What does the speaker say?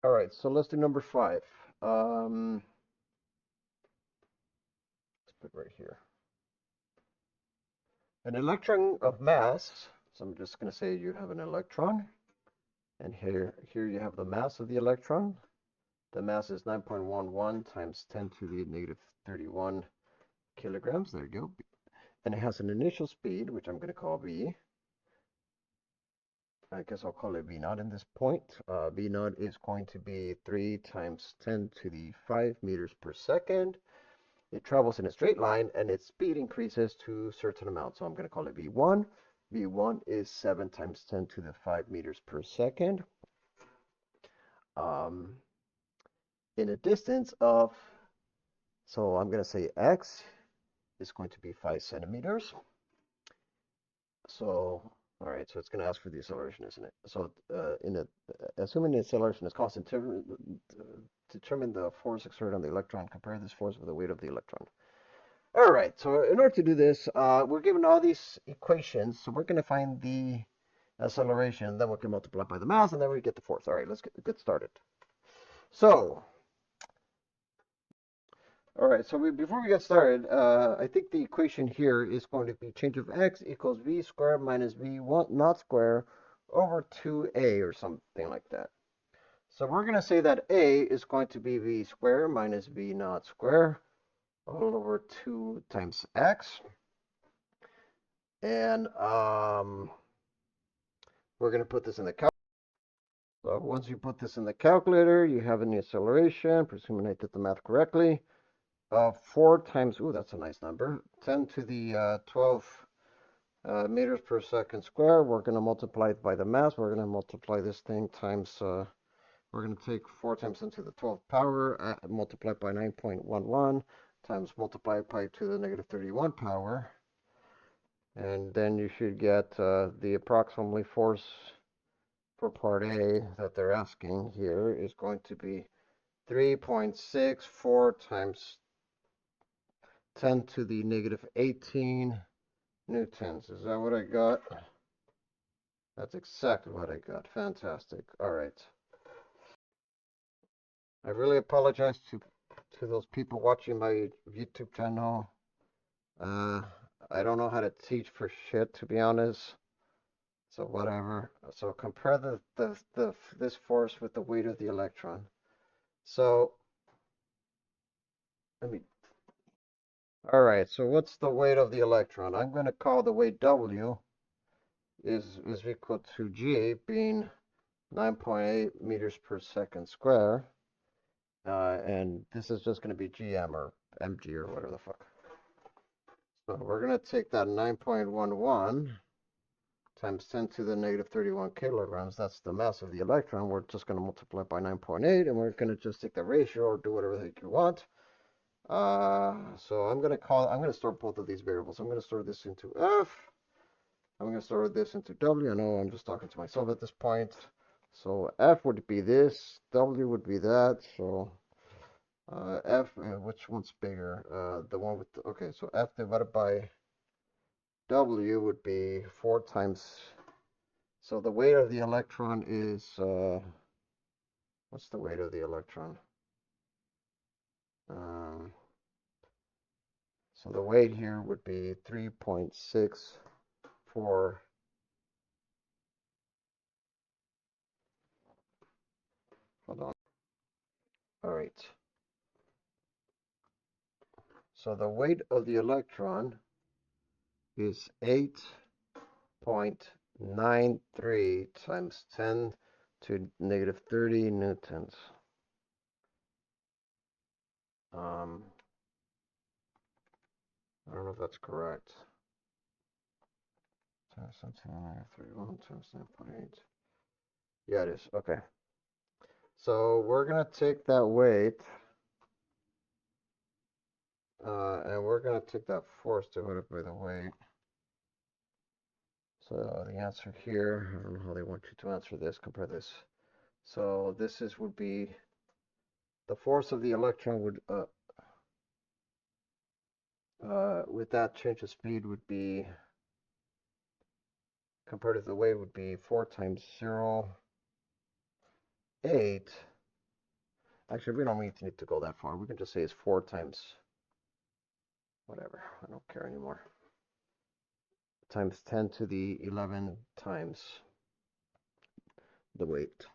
All right, so let's do number 5. Um, let's put right here. An electron of mass. So I'm just going to say you have an electron, and here you have the mass of the electron. The mass is 9.11 times 10 to the negative 31 kilograms. There you go. And it has an initial speed, which I'm going to call v. I guess I'll call it v naught in this point. V naught is going to be 3 times 10 to the 5 meters per second. It travels in a straight line, and its speed increases to a certain amount. So I'm going to call it v1. V1 is 7 times 10 to the 5 meters per second. Um, in a distance of, so I'm going to say x is going to be 5 centimeters. So, all right, so it's going to ask for the acceleration, isn't it? So, assuming the acceleration is constant, determine the force exerted on the electron. Compare this force with the weight of the electron. All right, so in order to do this, we're given all these equations. So we're going to find the acceleration, then we can multiply by the mass, and then we get the force. All right, let's get started. So, all right, so before we get started, I think the equation here is going to be change of x equals v squared minus v1 naught squared over 2a or something like that. So we're going to say that a is going to be v squared minus v naught squared all over 2 times x. And we're going to put this in the calculator. So once you put this in the calculator, you have an acceleration, presuming I did the math correctly, of 4 times, ooh, that's a nice number, 10 to the 12 meters per second square. We're going to multiply it by the mass. We're going to multiply this thing times, we're going to take 4 times 10 to the 12th power, multiply it by 9.11, times multiply it by to the negative 31 power. And then you should get the approximately force for part A that they're asking here is going to be 3.64 times 10 to the negative 18 newtons. Is that what I got? That's exactly what I got. Fantastic. All right. I really apologize to those people watching my YouTube channel. Uh, I don't know how to teach for shit, to be honest. So whatever. So compare this force with the weight of the electron. So let me. All right. So what's the weight of the electron? I'm going to call the weight W is equal to G being 9.8 meters per second square. And this is just going to be GM or MG or whatever the fuck. So we're going to take that 9.11 times 10 to the negative 31 kilograms. That's the mass of the electron. We're just going to multiply by 9.8, and we're going to just take the ratio or do whatever the heck you want. So I'm going to store both of these variables. I'm going to store this into F. I'm going to store this into W. I know I'm just talking to myself at this point. So F would be this, W would be that. So F, which one's bigger? The one with, okay, so F divided by W would be 4 times, so the weight of the electron is, what's the weight of the electron? Um, so the weight here would be 3.64. Hold on. All right. So the weight of the electron is 8.93 times 10 to negative 30 newtons. I don't know if that's correct. Times 10 to the negative 31 times 9.8. Yeah, it is. Okay. So we're going to take that weight, and we're going to take that force divided by the weight. So the answer here, I don't know how they want you to answer this, compare this. So this would be, the force of the electron would, with that change of speed would be, compared to the weight would be 4 times 0.8 Actually, we don't need to go that far. We can just say it's 4 times whatever. I don't care anymore. Times 10 to the 11 times the weight.